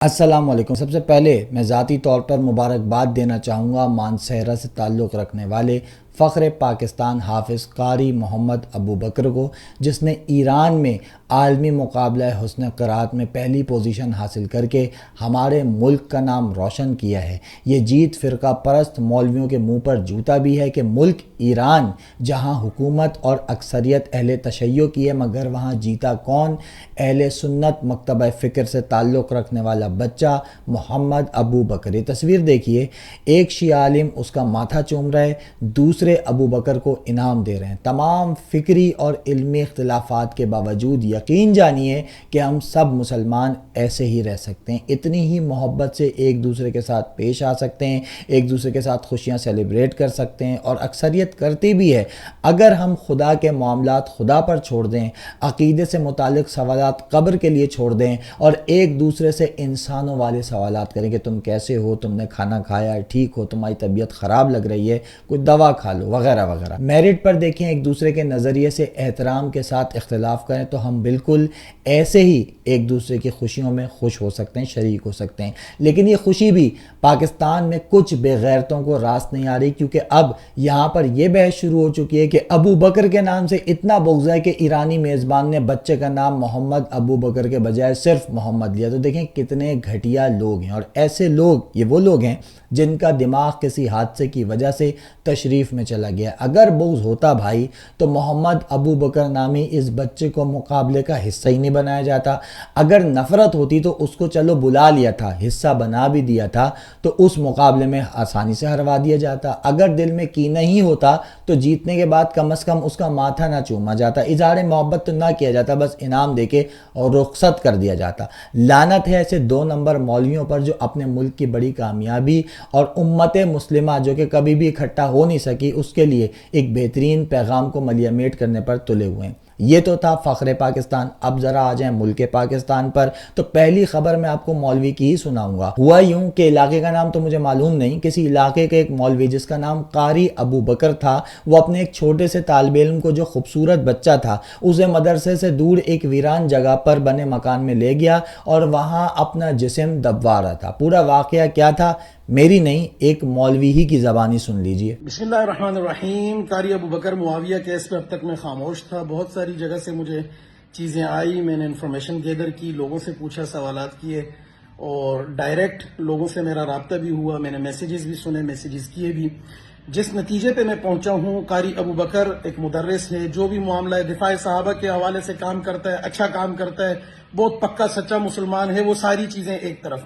السلام علیکم۔ سب سے پہلے میں ذاتی طور پر مبارکباد دینا چاہوں گا مانسہرہ سے تعلق رکھنے والے فخر پاکستان حافظ قاری محمد ابو بکر کو، جس نے ایران میں عالمی مقابلہ حسن قرات میں پہلی پوزیشن حاصل کر کے ہمارے ملک کا نام روشن کیا ہے۔ یہ جیت فرقہ پرست مولویوں کے منہ پر جوتا بھی ہے کہ ملک ایران جہاں حکومت اور اکثریت اہل تشیع کی ہے، مگر وہاں جیتا کون؟ اہل سنت مکتبہ فکر سے تعلق رکھنے والا بچہ محمد ابو بکر۔ یہ تصویر دیکھیے، ایک شیعہ عالم اس کا ماتھا چوم رہے، دوسرے ابو بکر کو انعام دے رہے ہیں۔ تمام فکری اور علمی اختلافات کے باوجود یقین جانیے کہ ہم سب مسلمان ایسے ہی رہ سکتے ہیں، اتنی ہی محبت سے ایک دوسرے کے ساتھ پیش آ سکتے ہیں، ایک دوسرے کے ساتھ خوشیاں سیلیبریٹ کر سکتے ہیں، اور اکثریت کرتی بھی ہے۔ اگر ہم خدا کے معاملات خدا پر چھوڑ دیں، عقیدے سے متعلق سوالات قبر کے لیے چھوڑ دیں، اور ایک دوسرے سے انسانوں والے سوالات کریں کہ تم کیسے ہو، تم نے کھانا کھایا، ٹھیک ہو، تمہاری طبیعت خراب لگ رہی ہے، کوئی دوا کھا لو، وغیرہ وغیرہ، میرٹ پر دیکھیں، ایک دوسرے کے نظریے سے احترام کے ساتھ اختلاف کریں، تو ہم بالکل ایسے ہی ایک دوسرے کی خوشیوں میں خوش ہو سکتے ہیں، شریک ہو سکتے ہیں۔ لیکن یہ خوشی بھی پاکستان میں کچھ بے غیرتوں کو راست نہیں آ رہی، کیونکہ اب یہاں پر یہ بحث شروع ہو چکی ہے کہ ابو بکر کے نام سے اتنا بغض ہے کہ ایرانی میزبان نے بچے کا نام محمد ابو بکر کے بجائے صرف محمد لیا۔ تو دیکھیں کتنے گھٹیا لوگ ہیں، اور ایسے لوگ، یہ وہ لوگ ہیں جن کا دماغ کسی حادثے کی وجہ سے تشریف میں چلا گیا۔ اگر بغض ہوتا بھائی تو محمد ابو بکر نامی اس بچے کو مقابلے کا حصہ ہی نہیں بنایا جاتا۔ اگر نفرت ہوتی تو اس کو چلو بلا لیا تھا، حصہ بنا بھی دیا تھا، تو اس مقابلے میں آسانی سے ہروا دیا جاتا۔ اگر دل میں کینہ ہی ہوتا تو جیتنے کے بعد کم از کم اس کا ماتھا نہ چوما جاتا، اظہار محبت تو نہ کیا جاتا، بس انعام دے کے اور رخصت کر دیا جاتا۔ لعنت ہے ایسے 2 نمبر مولویوں پر جو اپنے ملک کی بڑی کامیابی اور امت مسلمہ جو کہ کبھی بھی اکٹھا ہو نہیں سکی، اس کے لیے ایک بہترین پیغام کو ملیہ میٹ کرنے پر تلے ہوئے ہیں۔ یہ تو تھا فخر پاکستان۔ اب ذرا آ جائیں ملک پاکستان پر، تو پہلی خبر میں آپ کو مولوی کی ہی سناؤں گا۔ ہوا یوں کہ علاقے کا نام تو مجھے معلوم نہیں، کسی علاقے کے ایک مولوی جس کا نام قاری ابو بکر تھا، وہ اپنے ایک چھوٹے سے طالب علم کو، جو خوبصورت بچہ تھا، اسے مدرسے سے دور ایک ویران جگہ پر بنے مکان میں لے گیا اور وہاں اپنا جسم دبوا رہا تھا۔ پورا واقعہ کیا تھا، میری نہیں، ایک مولوی ہی کی زبانی سن لیجئے۔ بسم اللہ الرحمن الرحیم۔ قاری ابو بکر معاویہ کیس پہ اب تک میں خاموش تھا، بہت ساری جگہ سے مجھے چیزیں آئی، میں نے انفارمیشن گیدر کی، لوگوں سے پوچھا، سوالات کیے، اور ڈائریکٹ لوگوں سے میرا رابطہ بھی ہوا، میں نے میسیجز بھی سنے، میسیجز کیے بھی۔ جس نتیجے پہ میں پہنچا ہوں، قاری ابو بکر ایک مدرس ہے، جو بھی معاملہ ہے دفاع صحابہ کے حوالے سے کام کرتا ہے، اچھا کام کرتا ہے، بہت پکا سچا مسلمان ہے، وہ ساری چیزیں ایک طرف۔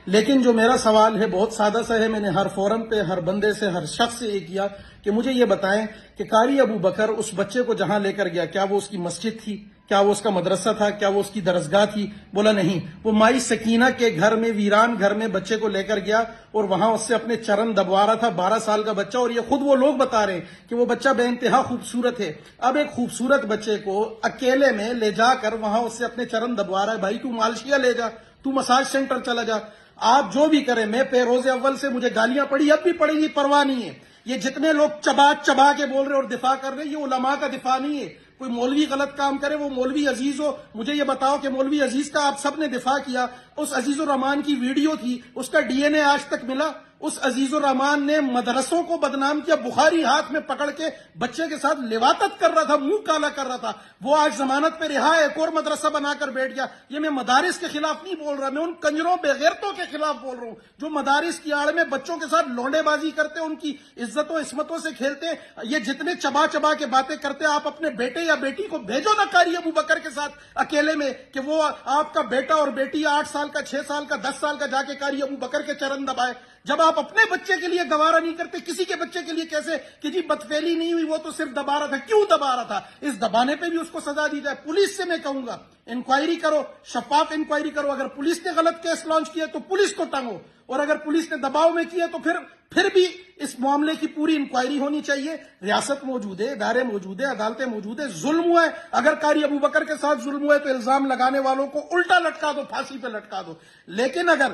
لیکن جو میرا سوال ہے بہت سادہ سا ہے، میں نے ہر فورم پہ، ہر بندے سے، ہر شخص سے یہ کیا کہ مجھے یہ بتائیں کہ قاری ابو بکر اس بچے کو جہاں لے کر گیا، کیا وہ اس کی مسجد تھی، کیا وہ اس کا مدرسہ تھا، کیا وہ اس کی درسگاہ تھی؟ بولا نہیں، وہ مائی سکینہ کے گھر میں، ویران گھر میں بچے کو لے کر گیا اور وہاں اس سے اپنے چرن دبوا رہا تھا، 12 سال کا بچہ، اور یہ خود وہ لوگ بتا رہے ہیں کہ وہ بچہ بے انتہا خوبصورت ہے۔ اب ایک خوبصورت بچے کو اکیلے میں لے جا کر وہاں اس سے اپنے چرن دبوا رہا ہے۔ بھائی تو مالشیا لے جا، تو مساج سینٹر چلا جا، آپ جو بھی کریں۔ میں روز اول سے مجھے گالیاں پڑی، اب بھی پڑیں گی، پرواہ نہیں ہے۔ یہ جتنے لوگ چبا چبا کے بول رہے اور دفاع کر رہے ہیں، یہ علماء کا دفاع نہیں ہے۔ کوئی مولوی غلط کام کرے، وہ مولوی عزیز ہو، مجھے یہ بتاؤ کہ مولوی عزیز کا آپ سب نے دفاع کیا، اس عزیز الرحمان کی ویڈیو تھی، اس کا ڈی این اے آج تک ملا؟ اس عزیز الرحمان نے مدرسوں کو بدنام کیا، بخاری ہاتھ میں پکڑ کے بچے کے ساتھ لواطت کر رہا تھا، منہ کالا کر رہا تھا، وہ آج ضمانت پہ رہا ہے، ایک اور مدرسہ بنا کر بیٹھ گیا۔ یہ میں مدارس کے خلاف نہیں بول رہا، میں ان کنجروں بے غیرتوں کے خلاف بول رہا ہوں جو مدارس کی آڑ میں بچوں کے ساتھ لونڈے بازی کرتے ہیں، ان کی عزت و عصمتوں سے کھیلتے ہیں۔ یہ جتنے چبا چبا کے باتیں کرتے ہیں، آپ اپنے بیٹے یا بیٹی کو بھیجو نا قاری ابو بکر کے ساتھ اکیلے میں، کہ وہ آپ کا بیٹا اور بیٹی 8 سال کا، 6 سال کا، 10 سال کا جا کے قاری ابو بکر کے چرن دبائے۔ جب آپ اپنے بچے کے لیے گوارا نہیں کرتے، کسی کے بچے کے لیے کیسے کہ جی بدفعلی نہیں ہوئی، وہ تو صرف دبا رہا تھا؟ کیوں دبا رہا تھا؟ اس دبانے پہ بھی اس کو سزا دی جائے۔ پولیس سے میں کہوں گا انکوائری کرو، شفاف انکوائری کرو۔ اگر پولیس نے غلط کیس لانچ کیا تو پولیس کو ٹانگو، اور اگر پولیس نے دباؤ میں کیا تو پھر بھی اس معاملے کی پوری انکوائری ہونی چاہیے۔ ریاست موجود ہے، ادارے موجود ہیں، عدالتیں موجود ہیں۔ ظلم ہوا ہے، اگر قاری ابو بکر کے ساتھ ظلم ہوا ہے تو الزام لگانے والوں کو الٹا لٹکا دو، پھانسی پہ لٹکا دو۔ لیکن اگر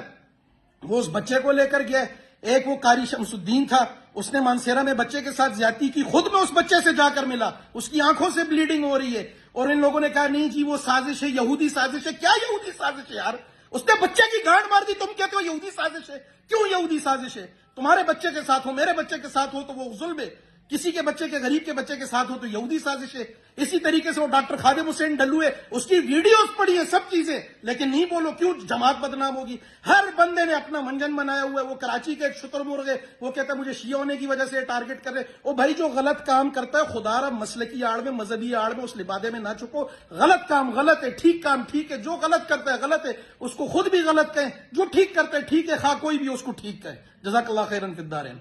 وہ اس بچے کو لے کر گیا، ایک وہ قاری شمس الدین تھا، اس نے مانسہرہ میں بچے کے ساتھ زیادتی کی، خود میں اس بچے سے جا کر ملا، اس کی آنکھوں سے بلیڈنگ ہو رہی ہے، اور ان لوگوں نے کہا نہیں جی وہ سازش ہے، یہودی سازش ہے۔ کیا یہودی سازش ہے یار؟ اس نے بچے کی گانڈ مار دی. تم کہتے ہو یہودی سازش ہے. کیوں یہودی سازش ہے؟ تمہارے بچے کے ساتھ ہو, میرے بچے کے ساتھ ہو تو وہ ظلم ہے. کسی کے بچے کے, غریب کے بچے کے ساتھ ہو تو یہودی سازش ہے. اسی طریقے سے وہ ڈاکٹر خادم حسین ڈلو ہے, اس کی ویڈیوز پڑی ہیں, سب چیزیں, لیکن نہیں بولو کیوں جماعت بدنام ہوگی. ہر بندے نے اپنا منجن بنایا ہوا ہے. وہ کراچی کے ایک شتر مرغ ہے, وہ کہتا ہے مجھے شیعہ ہونے کی وجہ سے ٹارگٹ کر رہے. او بھائی, جو غلط کام کرتا ہے, خدا را مسلکی آڑ میں, مذہبی آڑ میں, اس لبادے میں نہ چھپو. غلط کام غلط ہے, ٹھیک کام ٹھیک ہے. جو غلط کرتا ہے غلط ہے, اس کو خود بھی غلط کہیں. جو ٹھیک کرتا ہے ٹھیک ہے, خواہ کوئی بھی اس کو ٹھیک کہے. جزاک اللہ خیرن فی الدارین.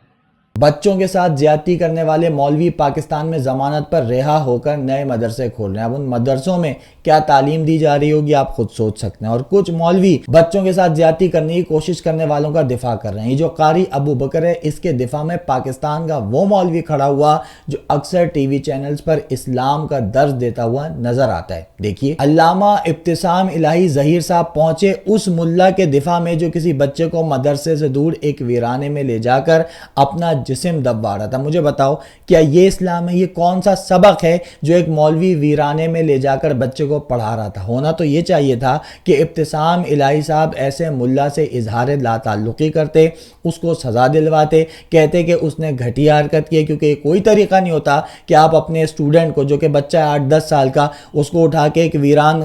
بچوں کے ساتھ زیادتی کرنے والے مولوی پاکستان میں ضمانت پر رہا ہو کر نئے مدرسے کھول رہے ہیں. اب ان مدرسوں میں کیا تعلیم دی جا رہی ہوگی آپ خود سوچ سکتے ہیں. اور کچھ مولوی بچوں کے ساتھ زیادتی کرنے کی کوشش کرنے والوں کا دفاع کر رہے ہیں. یہ جو قاری ابو بکر ہے, اس کے دفاع میں پاکستان کا وہ مولوی کھڑا ہوا جو اکثر ٹی وی چینلز پر اسلام کا درس دیتا ہوا نظر آتا ہے. دیکھیے, علامہ ابتسام الہی ظہیر صاحب پہنچے اس ملا کے دفاع میں جو کسی بچے کو مدرسے سے دور ایک ویرانے میں لے جا کر اپنا جسم دبا رہا تھا. مجھے بتاؤ, کیا یہ اسلام ہے؟ یہ کون سا سبق ہے جو ایک مولوی ویرانے میں لے جا کر بچے کو پڑھا رہا تھا؟ ہونا تو یہ چاہیے تھا کہ ابتسام الہی صاحب ایسے ملا سے اظہار لا تعلقی کرتے, اس کو سزا دلواتے, کہتے کہ اس نے گھٹیا حرکت کی. کیونکہ کوئی طریقہ نہیں ہوتا کہ آپ اپنے اسٹوڈنٹ کو, جو کہ بچہ ہے 8-10 سال کا, اس کو اٹھا کے ایک ویران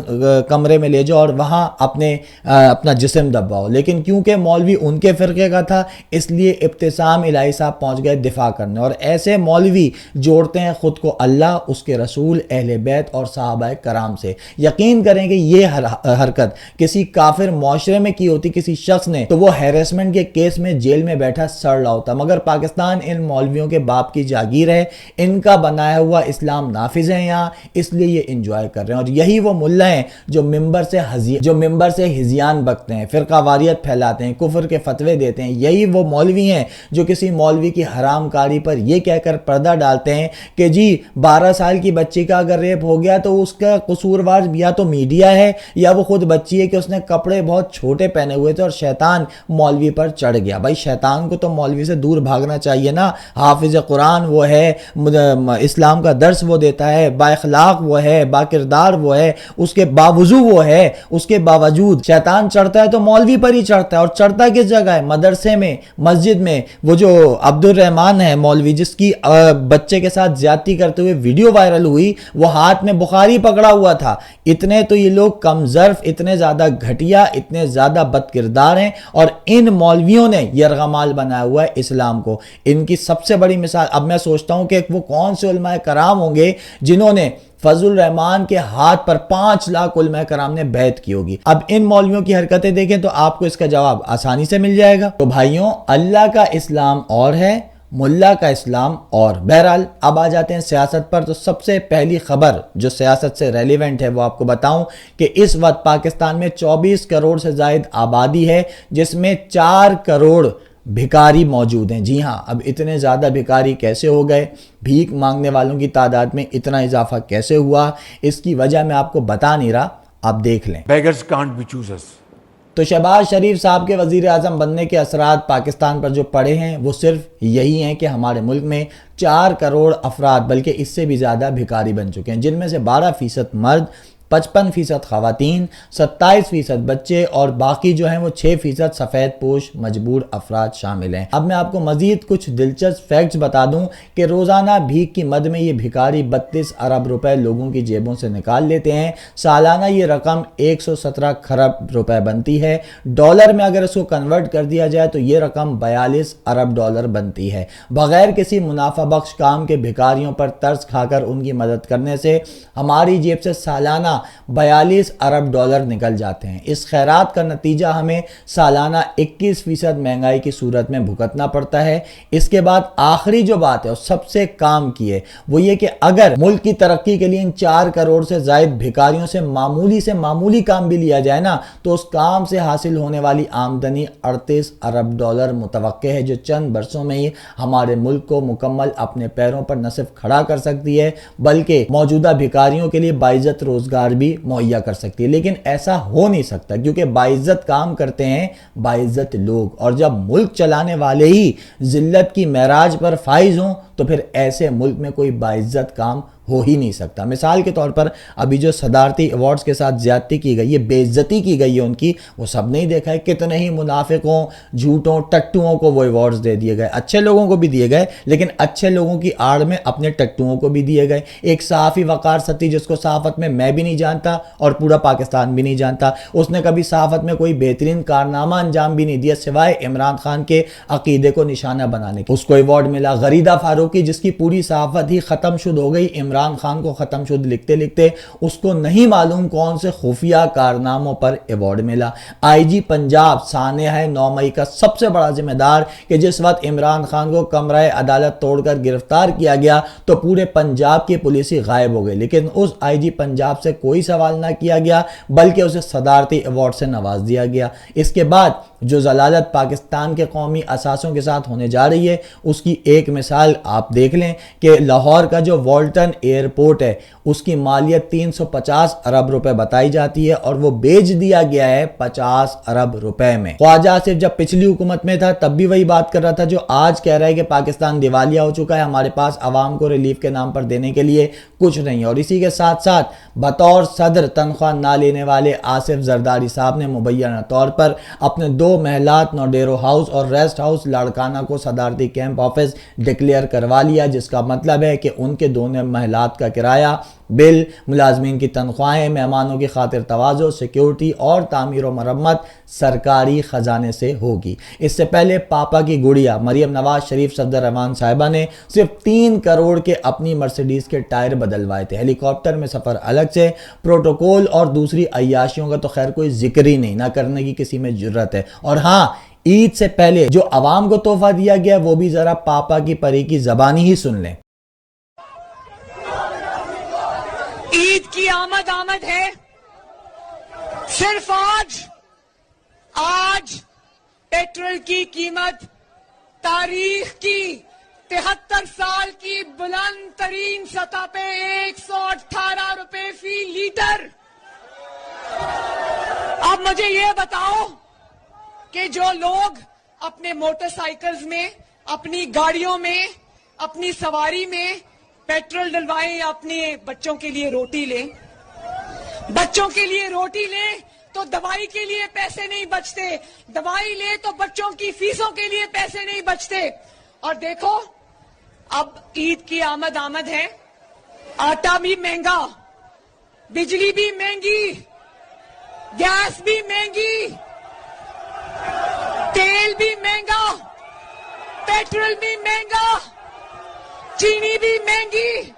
کمرے میں لے جاؤ اور وہاں اپنا جسم دباؤ. لیکن کیونکہ مولوی ان کے فرقے کا تھا, اس لیے ابتسام الہی صاحب پہنچ گئے دفاع کرنے. اور ایسے مولوی جوڑتے ہیں خود کو اللہ, اس کے رسول, اہل بیت اور صحابہ کرام سے. یقین کریں کہ یہ حرکت کسی کافر معاشرے میں کی ہوتی کسی شخص نے, تو وہ ہیریسمنٹ کے کیس میں جیل میں بیٹھا سڑ رہا ہوتا. مگر پاکستان ان مولویوں کے باپ کی جاگیر ہے, ان کا بنایا ہوا اسلام نافذ ہے یہاں, اس لیے یہ انجوائے کر رہے ہیں. اور یہی وہ ملا ہیں جو ممبر سے ہزیان بکتے ہیں, فرقہ واریت پھیلاتے ہیں, کفر کے فتوے دیتے ہیں. یہی وہ مولوی ہیں جو کسی مولوی کی حرام کاری پر یہ کہہ کر پردہ ڈالتے ہیں کہ جی 12 سال کی بچی کا اگر ریپ ہو گیا تو اس کا قصوروار یا تو میڈیا ہے یا وہ خود بچی ہے کہ اس نے کپڑے بہت چھوٹے پہنے ہوئے تھے اور شیطان مولوی پر چڑھ گیا. بھائی, شیطان کو تو مولوی سے دور بھاگنا چاہیے نا. حافظ قرآن وہ ہے, اسلام کا درس وہ دیتا ہے, با اخلاق وہ ہے, با کردار وہ ہے, اس کے باوضو وہ ہے, اس کے باوجود شیطان چڑھتا ہے تو مولوی پر ہی چڑھتا ہے. اور چڑھتا کس جگہ ہے؟ مدرسے میں, مسجد میں. وہ جو عبد الرحمان ہے مولوی, جس کی بچے کے ساتھ زیادتی کرتے ہوئے ویڈیو وائرل ہوئی, وہ ہاتھ میں بخاری پکڑا ہوا تھا. اتنے تو یہ لوگ کم ظرف, اتنے زیادہ گھٹیا, اتنے زیادہ بد کردار ہیں. اور ان مولویوں نے یرغمال بنایا ہوا ہے اسلام کو. ان کی سب سے بڑی مثال, اب میں سوچتا ہوں کہ وہ کون سے علماء کرام ہوں گے جنہوں نے فضل الرحمان کے ہاتھ پر 5 لاکھ علماء کرام نے بیعت کی ہوگی. اب ان مولویوں کی حرکتیں دیکھیں تو آپ کو اس کا جواب آسانی سے مل جائے گا. تو بھائیوں, اللہ کا اسلام اور ہے, ملا کا اسلام اور. بہرحال اب آ جاتے ہیں سیاست پر. تو سب سے پہلی خبر جو سیاست سے ریلیونٹ ہے وہ آپ کو بتاؤں کہ اس وقت پاکستان میں 24 کروڑ سے زائد آبادی ہے, جس میں 4 کروڑ بھکاری موجود ہیں. جی ہاں, اب اتنے زیادہ بھکاری کیسے ہو گئے؟ بھیک مانگنے والوں کی تعداد میں اتنا اضافہ کیسے ہوا؟ اس کی وجہ میں آپ کو بتا نہیں رہا, آپ دیکھ لیں. Beggars can't be choosers. تو شہباز شریف صاحب کے وزیر اعظم بننے کے اثرات پاکستان پر جو پڑے ہیں وہ صرف یہی ہیں کہ ہمارے ملک میں 4 کروڑ افراد, بلکہ اس سے بھی زیادہ بھکاری بن چکے ہیں, جن میں سے 12% مرد, 55% خواتین, 27% بچے اور باقی جو ہیں وہ 6% سفید پوش مجبور افراد شامل ہیں. اب میں آپ کو مزید کچھ دلچسپ فیکٹس بتا دوں کہ روزانہ بھیک کی مد میں یہ بھکاری 32 ارب روپے لوگوں کی جیبوں سے نکال لیتے ہیں. سالانہ یہ رقم 117 کھرب روپے بنتی ہے. ڈالر میں اگر اس کو کنورٹ کر دیا جائے تو یہ رقم 42 ارب ڈالر بنتی ہے. بغیر کسی منافع بخش کام کے بھکاریوں پر ترس کھا کر ان کی مدد کرنے سے ہماری جیب سے سالانہ 42 ارب ڈالر نکل جاتے ہیں. اس خیرات کا نتیجہ ہمیں سالانہ 21% مہنگائی کی صورت میں بھگتنا پڑتا ہے. اس کے بعد آخری جو بات ہے اور سب سے کام کی ہے وہ یہ کہ اگر ملک کی ترقی کے لیے ان 4 کروڑ سے زائد بھکاریوں سے معمولی کام بھی لیا جائے نا, تو اس کام سے حاصل ہونے والی آمدنی 38 ارب ڈالر متوقع ہے, جو چند برسوں میں ہی ہمارے ملک کو مکمل اپنے پیروں پر نہ صرف کھڑا کر سکتی ہے بلکہ موجودہ بھکاریوں کے لیے باعزت روزگار بھی مہیا کر سکتی ہے. لیکن ایسا ہو نہیں سکتا کیونکہ باعزت کام کرتے ہیں باعزت لوگ, اور جب ملک چلانے والے ہی ذلت کی معراج پر فائز ہوں تو پھر ایسے ملک میں کوئی باعزت کام ہو ہی نہیں سکتا۔ مثال کے طور پر ابھی جو صدارتی ایوارڈز کے ساتھ زیادتی کی گئی ہے، بے عزتی کی گئی ہے ان کی، وہ سب نہیں دیکھا ہے؟ کتنے ہی منافقوں، جھوٹوں، ٹٹوؤں کو وہ ایوارڈز دے دیے گئے، اچھے لوگوں کو بھی دیے گئے، لیکن اچھے لوگوں کی آڑ میں اپنے ٹٹوؤں کو بھی دیے گئے۔ ایک صحافی وقار ستی، جس کو صحافت میں بھی نہیں جانتا اور پورا پاکستان بھی نہیں جانتا، اس نے کبھی صحافت میں کوئی بہترین کارنامہ انجام بھی نہیں دیا سوائے عمران خان کے عقیدے کو نشانہ بنانے کے۔ اس کو ایوارڈ ملا۔ غریدہ فاروقی، جس کی پوری صحافت ہی ختم شد ہو گئی عمران خان کو ختم شد لکھتے لکھتے، اس کو نہیں معلوم کون سے خفیہ کارناموں پر ایوارڈ ملا۔ آئی جی پنجاب سانحہ 9 مئی کا سب سے بڑا ذمہ دار، کہ جس وقت عمران خان کو کمرہ عدالت توڑ کر گرفتار کیا گیا تو پورے پنجاب کی پولیس ہی غائب ہو گئی، لیکن اس آئی جی پنجاب سے کوئی سوال نہ کیا گیا، بلکہ اسے صدارتی ایوارڈ سے نواز دیا گیا۔ اس کے بعد جو ضلالت پاکستان کے قومی اثاثوں کے ساتھ ہونے جا رہی ہے، اس کی ایک مثال آپ دیکھ لیں کہ لاہور کا جو والٹن ایئرپورٹ ہے، اس کی مالیت 350 ارب روپے بتائی جاتی ہے اور وہ بیچ دیا گیا ہے 50 ارب روپے میں۔ خواجہ آصف جب پچھلی حکومت میں تھا تب بھی وہی بات کر رہا تھا جو آج کہہ رہا ہے کہ پاکستان دیوالیہ ہو چکا ہے، ہمارے پاس عوام کو ریلیف کے نام پر دینے کے لیے کچھ نہیں ہے۔ اور اسی کے ساتھ ساتھ بطور صدر تنخواہ نہ لینے والے آصف زرداری صاحب نے مبینہ طور پر اپنے 2 محلات نوڈیرو ہاؤس اور ریسٹ ہاؤس لاڑکانہ کو صدارتی کیمپ آفس ڈکلیئر کروا لیا، جس کا مطلب ہے کہ ان کے دونوں محلات کا کرایہ، بل، ملازمین کی تنخواہیں، مہمانوں کی خاطر تواضع، سیکیورٹی اور تعمیر و مرمت سرکاری خزانے سے ہوگی۔ اس سے پہلے پاپا کی گڑیا مریم نواز شریف صدر رحمان صاحبہ نے صرف 3 کروڑ کے اپنی مرسیڈیز کے ٹائر بدلوائے تھے۔ ہیلی کاپٹر میں سفر الگ سے، پروٹوکول اور دوسری عیاشیوں کا تو خیر کوئی ذکر ہی نہیں، نہ کرنے کی کسی میں جرت ہے۔ اور ہاں، عید سے پہلے جو عوام کو تحفہ دیا گیا وہ بھی ذرا پاپا کی پری کی زبانی ہی سن لیں۔ عید کی آمد ہے، صرف آج پیٹرول کی قیمت تاریخ کی 73 سال کی بلند ترین سطح پہ 118 روپے فی لیٹر۔ اب مجھے یہ بتاؤ کہ جو لوگ اپنے موٹر سائیکلز میں، اپنی گاڑیوں میں، اپنی سواری میں پیٹرول ڈلوائیں یا اپنے بچوں کے لیے روٹی لیں، تو دوائی کے لیے پیسے نہیں بچتے، دوائی لے تو بچوں کی فیسوں کے لیے پیسے نہیں بچتے۔ اور دیکھو، اب عید کی آمد ہے، آٹا بھی مہنگا، بجلی بھی مہنگی، گیس بھی مہنگی، تیل بھی مہنگا، پیٹرول بھی مہنگا، چینی بھی مہنگی۔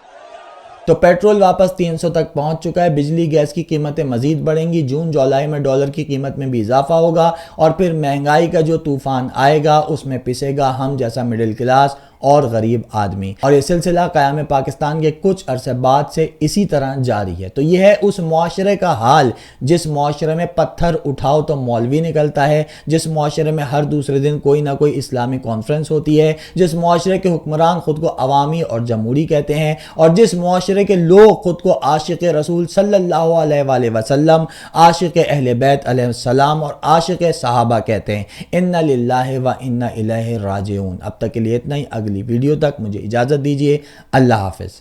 تو پیٹرول واپس 300 تک پہنچ چکا ہے، بجلی گیس کی قیمتیں مزید بڑھیں گی، جون جولائی میں ڈالر کی قیمت میں بھی اضافہ ہوگا، اور پھر مہنگائی کا جو طوفان آئے گا اس میں پسے گا ہم جیسا مڈل کلاس اور غریب آدمی۔ اور یہ سلسلہ قیام پاکستان کے کچھ عرصے بعد سے اسی طرح جاری ہے۔ تو یہ ہے اس معاشرے کا حال جس معاشرے میں پتھر اٹھاؤ تو مولوی نکلتا ہے، جس معاشرے میں ہر دوسرے دن کوئی نہ کوئی اسلامی کانفرنس ہوتی ہے، جس معاشرے کے حکمران خود کو عوامی اور جمہوری کہتے ہیں، اور جس معاشرے کے لوگ خود کو عاشق رسول صلی اللہ علیہ وآلہ وسلم، عاشق اہل بیت علیہ السلام اور عاشق صحابہ کہتے ہیں۔ انا للہ و انا الیہ راجعون۔ اب تک کے لیے اتنا ہی، اگلی ویڈیو تک مجھے اجازت دیجیے، اللہ حافظ۔